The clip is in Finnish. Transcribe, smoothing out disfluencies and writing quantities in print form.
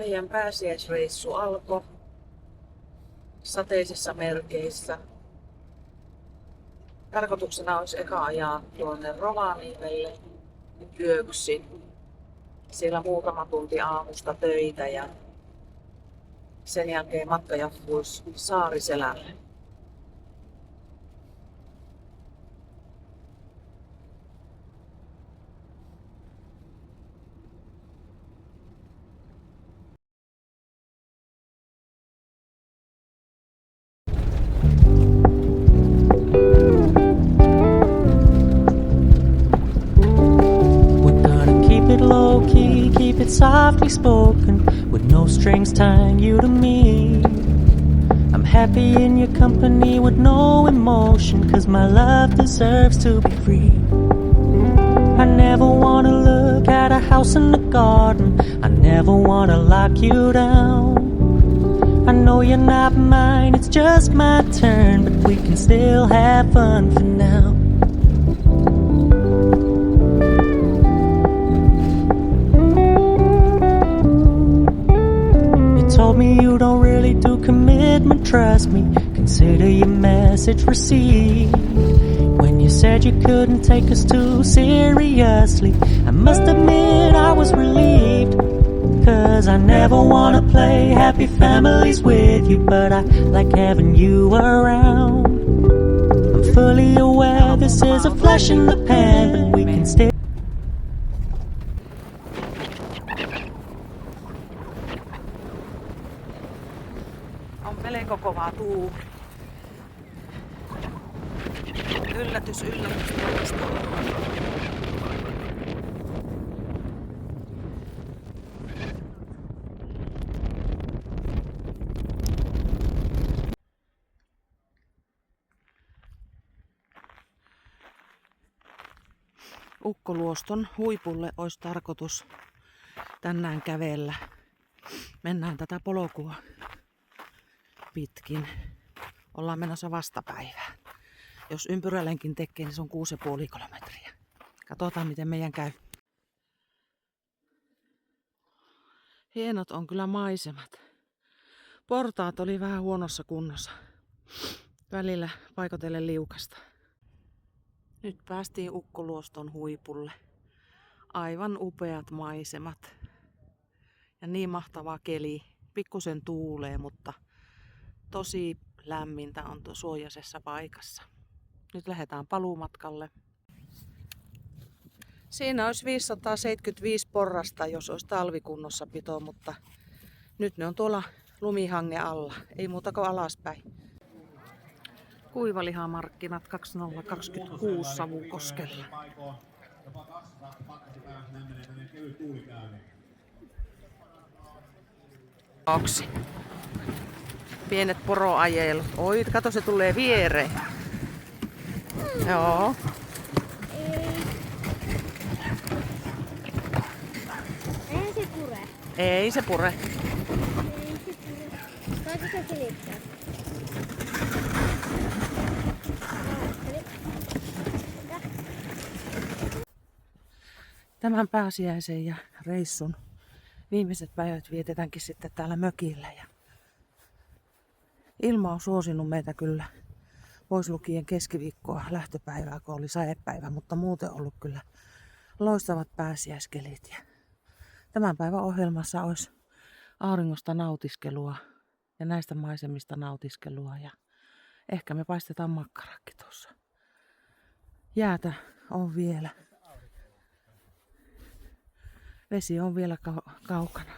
Meidän pääsiäisreissu alkoi sateisissa merkeissä. Tarkoituksena olisi eka ajaa tuonne Rovaniemelle yöksi. Siellä muutama tunti aamusta töitä ja sen jälkeen matka jatkuisi Saariselälle. Keep it softly spoken, with no strings tying you to me. I'm happy in your company with no emotion, 'cause my love deserves to be free. I never wanna look at a house in the garden, I never wanna lock you down. I know you're not mine, it's just my turn, but we can still have fun for now. Told me you don't really do commitment, trust me, consider your message received. When you said you couldn't take us too seriously, I must admit I was relieved. 'Cause I never wanna play happy families with you, but I like having you around. I'm fully aware this is a flash in the pan, but we can still. On melko kova tuuli. Yllätys, yllätys. Ukkoluoston huipulle olisi tarkoitus tänään kävellä. Mennään tätä polkua pitkin. Ollaan menossa vastapäivään. Jos ympyrällenkin tekee, niin se on 6,5 kilometriä. Katsotaan, miten meidän käy. Hienot on kyllä maisemat. Portaat oli vähän huonossa kunnossa. Välillä paikotellen liukasta. Nyt päästiin Ukkoluoston huipulle. Aivan upeat maisemat. Ja niin mahtava keli. Pikkusen tuulee, mutta tosi lämmintä on tuo suojaisessa paikassa. Nyt lähdetään paluumatkalle. Siinä olisi 575 porrasta, jos olisi talvikunnossapito, mutta nyt ne on tuolla lumihangen alla. Ei muuta kuin alaspäin. Kuivalihamarkkinat 2026 Savukoskella. Oksi. Pienet poroajelut. Oi, kato, se tulee viereen. Joo. Ei se pure. Ei se pure. Saako se silittää? Tämän pääsiäisen ja reissun viimeiset päivät vietetäänkin sitten täällä mökillä. Ja ilma on suosinut meitä kyllä, pois lukien keskiviikkoa lähtöpäivää, kun oli sadepäivä, mutta muuten ollut kyllä loistavat pääsiäiskelit. Ja tämän päivän ohjelmassa olisi auringosta nautiskelua ja näistä maisemista nautiskelua ja ehkä me paistetaan makkarakki tuossa. Jäätä on vielä. Vesi on vielä kaukana.